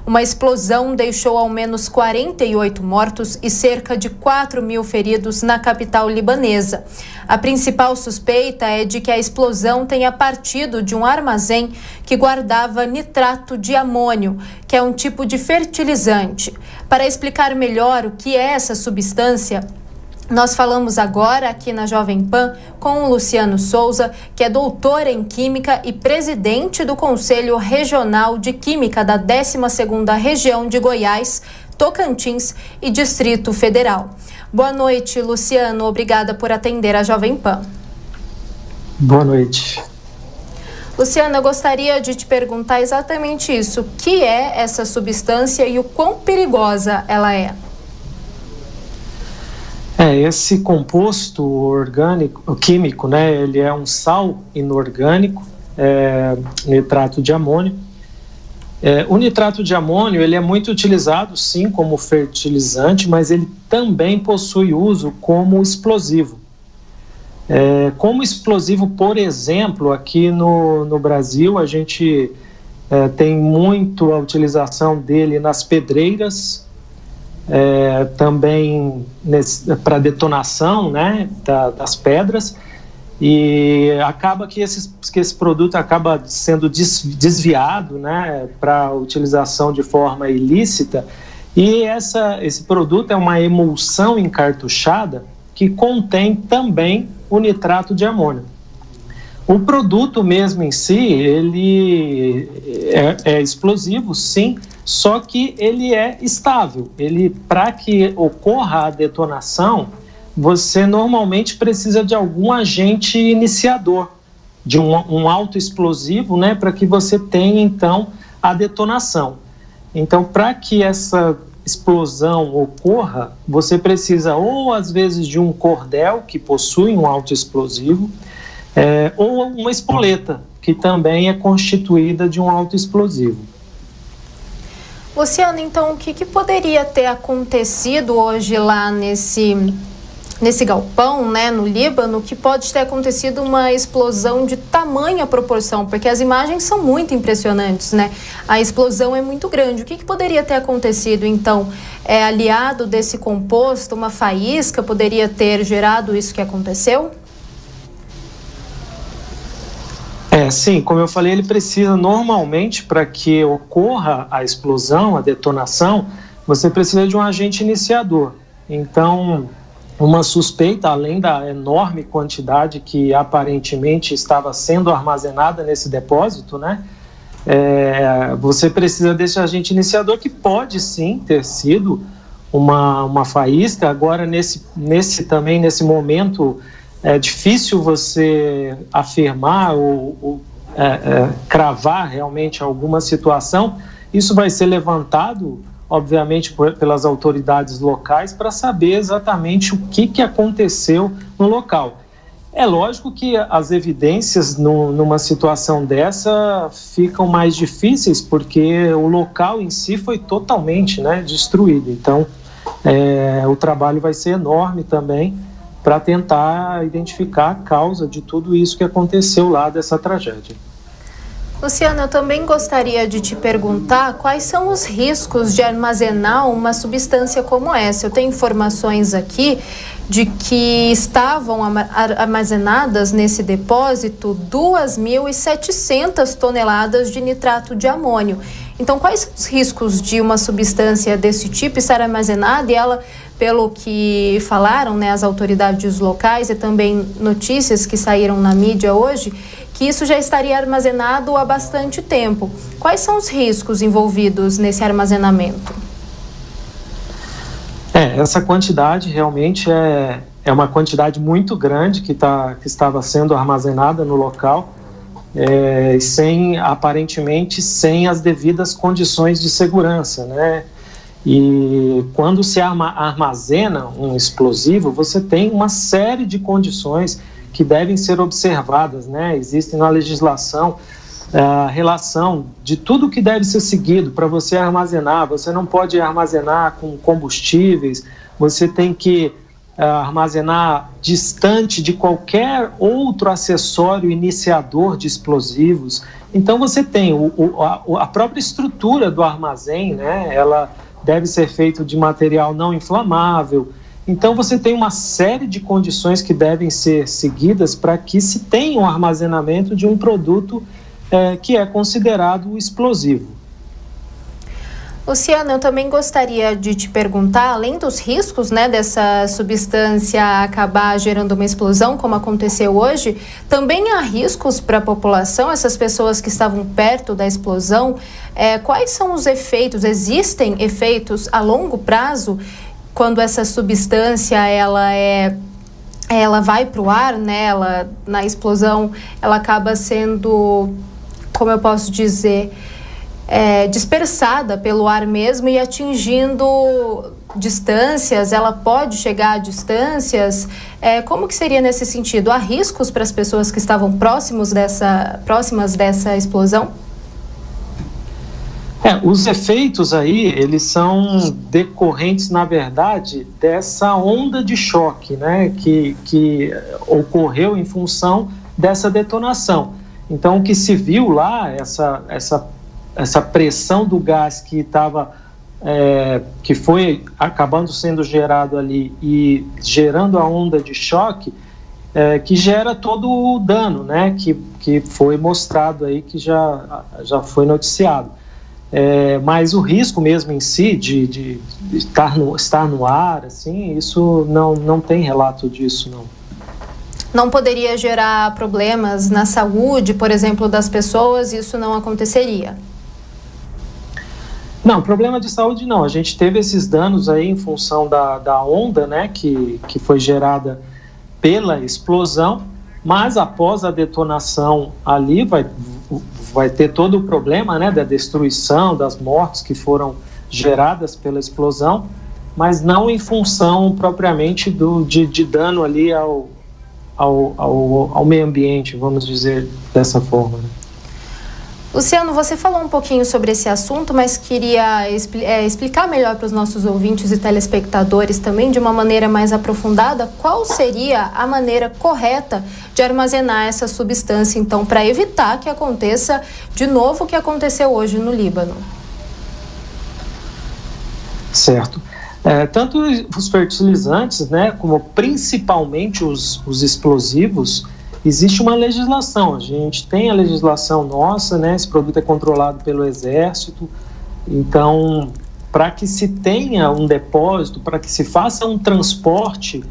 Uma explosão deixou ao menos 48 mortos e cerca de 4.000 feridos na capital libanesa. A principal suspeita é de que a explosão tenha partido de um armazém que guardava nitrato de amônio, que é um tipo de fertilizante. Para explicar melhor o que é essa substância, nós falamos agora aqui na Jovem Pan com o Luciano Souza, que é doutor em Química e presidente do Conselho Regional de Química da 12ª Região de Goiás, Tocantins e Distrito Federal. Boa noite, Luciano. Obrigada por atender a Jovem Pan. Boa noite. Luciano, eu gostaria de te perguntar exatamente isso. O que é essa substância e o quão perigosa ela é? Esse composto orgânico, químico, né, ele é um sal inorgânico, nitrato de amônio. O nitrato de amônio, ele é muito utilizado, sim, como fertilizante, mas ele também possui uso como explosivo. Como explosivo, por exemplo, aqui no Brasil, a gente tem muito a utilização dele nas pedreiras, também para detonação, né, das pedras, e acaba que esse produto acaba sendo desviado, né, para utilização de forma ilícita, e esse produto é uma emulsão encartuchada que contém também o nitrato de amônio. O produto mesmo em si, ele é explosivo, sim, só que ele é estável. Para que ocorra a detonação, você normalmente precisa de algum agente iniciador, de um autoexplosivo, né, para que você tenha, então, a detonação. Então, para que essa explosão ocorra, você precisa, ou às vezes, de um cordel, que possui um autoexplosivo, ou uma espoleta, que também é constituída de um autoexplosivo. Luciano, então, o que poderia ter acontecido hoje lá nesse galpão, né, no Líbano, que pode ter acontecido uma explosão de tamanha proporção? Porque as imagens são muito impressionantes, né? A explosão é muito grande. O que poderia ter acontecido, então? Aliado desse composto, uma faísca poderia ter gerado isso que aconteceu? Sim, como eu falei, ele precisa normalmente, para que ocorra a explosão, a detonação, você precisa de um agente iniciador. Então, uma suspeita, além da enorme quantidade que aparentemente estava sendo armazenada nesse depósito, né? Você precisa desse agente iniciador, que pode sim ter sido uma faísca. Agora, nesse momento, é difícil você afirmar ou cravar realmente alguma situação. Isso vai ser levantado, obviamente, pelas autoridades locais para saber exatamente o que aconteceu no local. É lógico que as evidências numa situação dessa ficam mais difíceis, porque o local em si foi totalmente, né, destruído. Então, o trabalho vai ser enorme também para tentar identificar a causa de tudo isso que aconteceu lá, dessa tragédia. Luciano, eu também gostaria de te perguntar quais são os riscos de armazenar uma substância como essa. Eu tenho informações aqui de que estavam armazenadas nesse depósito 2.700 toneladas de nitrato de amônio. Então, quais são os riscos de uma substância desse tipo estar armazenada? E ela, pelo que falaram, né, as autoridades locais e também notícias que saíram na mídia hoje, que isso já estaria armazenado há bastante tempo. Quais são os riscos envolvidos nesse armazenamento? Essa quantidade realmente é uma quantidade muito grande que estava sendo armazenada no local, aparentemente sem as devidas condições de segurança, né? E quando se armazena um explosivo, você tem uma série de condições que devem ser observadas, né? Existe na legislação a relação de tudo que deve ser seguido para você armazenar. Você não pode armazenar com combustíveis, você tem que armazenar distante de qualquer outro acessório iniciador de explosivos. Então você tem a própria estrutura do armazém, né? Ela deve ser feita de material não inflamável. Então você tem uma série de condições que devem ser seguidas para que se tenha um armazenamento de um produto que é considerado explosivo. Luciano, eu também gostaria de te perguntar, além dos riscos, né, dessa substância acabar gerando uma explosão, como aconteceu hoje, também há riscos para a população, essas pessoas que estavam perto da explosão. Quais são os efeitos? Existem efeitos a longo prazo quando essa substância ela vai para o ar, né? Na explosão, ela acaba sendo, como eu posso dizer, dispersada pelo ar mesmo e atingindo distâncias, ela pode chegar a distâncias. Como que seria nesse sentido? Há riscos para as pessoas que estavam próximas dessa explosão? Os efeitos aí, eles são decorrentes, na verdade, dessa onda de choque, né, que ocorreu em função dessa detonação. Então, o que se viu lá, essa pressão do gás que foi acabando sendo gerado ali e gerando a onda de choque, que gera todo o dano, né, que foi mostrado aí, que já foi noticiado. Mas o risco mesmo em si de estar no ar, assim, isso não tem relato disso, não. Não poderia gerar problemas na saúde, por exemplo, das pessoas? Isso não aconteceria? Não, problema de saúde não. A gente teve esses danos aí em função da onda, né, que foi gerada pela explosão, mas após a detonação ali vai ter todo o problema, né, da destruição, das mortes que foram geradas pela explosão, mas não em função propriamente de dano ali ao meio ambiente, vamos dizer dessa forma, né? Luciano, você falou um pouquinho sobre esse assunto, mas queria explicar melhor para os nossos ouvintes e telespectadores também, de uma maneira mais aprofundada, qual seria a maneira correta de armazenar essa substância, então, para evitar que aconteça de novo o que aconteceu hoje no Líbano. Certo. Tanto os fertilizantes, né, como principalmente os explosivos, existe uma legislação. A gente tem a legislação nossa, né? Esse produto é controlado pelo Exército. Então, para que se tenha um depósito, para que se faça um transporte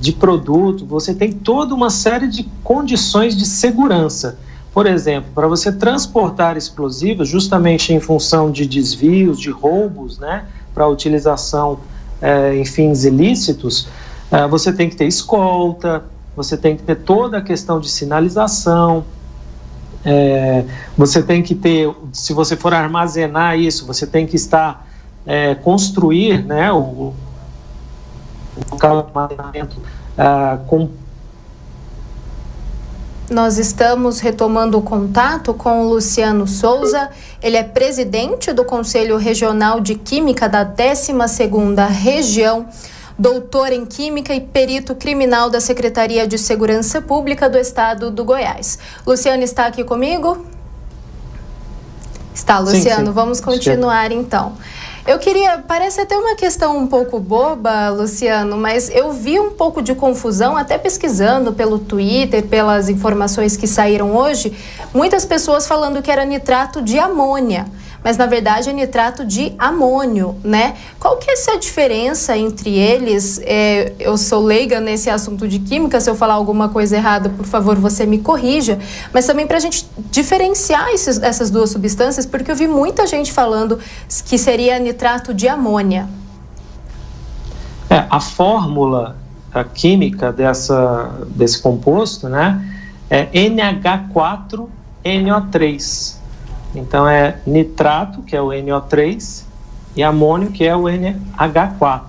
de produto, você tem toda uma série de condições de segurança. Por exemplo, para você transportar explosivos, justamente em função de desvios, de roubos, né? Para utilização em fins ilícitos, você tem que ter escolta, você tem que ter toda a questão de sinalização, você tem que ter, se você for armazenar isso, você tem que construir, né, o local de armazenamento com... Nós estamos retomando o contato com o Luciano Souza. Ele é presidente do Conselho Regional de Química da 12ª Região, doutor em Química e perito criminal da Secretaria de Segurança Pública do Estado do Goiás. Luciano está aqui comigo? Está, Luciano. Sim. Vamos continuar então. Parece até uma questão um pouco boba, Luciano, mas eu vi um pouco de confusão, até pesquisando pelo Twitter, pelas informações que saíram hoje, muitas pessoas falando que era nitrato de amônia, mas na verdade é nitrato de amônio, né? Qual que é essa diferença entre eles? Eu sou leiga nesse assunto de química, se eu falar alguma coisa errada, por favor, você me corrija, mas também para a gente diferenciar essas duas substâncias, porque eu vi muita gente falando que seria nitrato de amônia. A fórmula química desse composto, né, é NH4NO3. Então é nitrato, que é o NO3, e amônio, que é o NH4.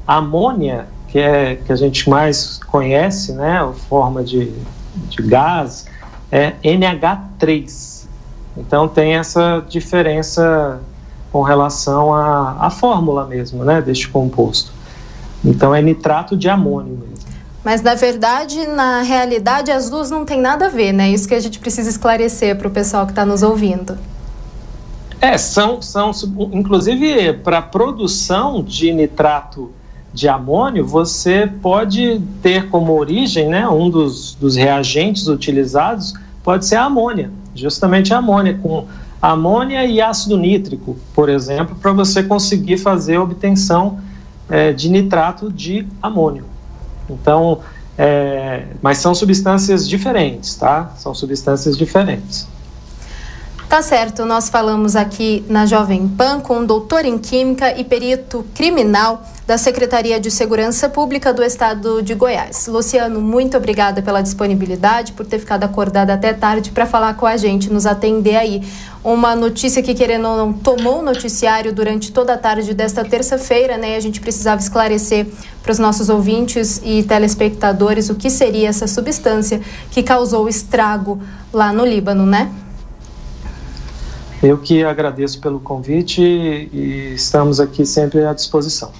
A amônia, que a gente mais conhece, né, a forma de gás, é NH3. Então tem essa diferença com relação à fórmula mesmo, né, deste composto. Então é nitrato de amônio mesmo. Mas, na verdade, na realidade, as duas não tem nada a ver, né? Isso que a gente precisa esclarecer para o pessoal que está nos ouvindo. Inclusive, para a produção de nitrato de amônio, você pode ter como origem, né, um dos reagentes utilizados pode ser a amônia, justamente a amônia, com amônia e ácido nítrico, por exemplo, para você conseguir fazer a obtenção de nitrato de amônio. Então, mas são substâncias diferentes, tá? São substâncias diferentes. Tá certo, nós falamos aqui na Jovem Pan com o doutor em Química e perito criminal da Secretaria de Segurança Pública do Estado de Goiás. Luciano, muito obrigada pela disponibilidade, por ter ficado acordado até tarde para falar com a gente, nos atender aí. Uma notícia que, querendo ou não, tomou o noticiário durante toda a tarde desta terça-feira, né? A gente precisava esclarecer para os nossos ouvintes e telespectadores o que seria essa substância que causou estrago lá no Líbano, né? Eu que agradeço pelo convite e estamos aqui sempre à disposição.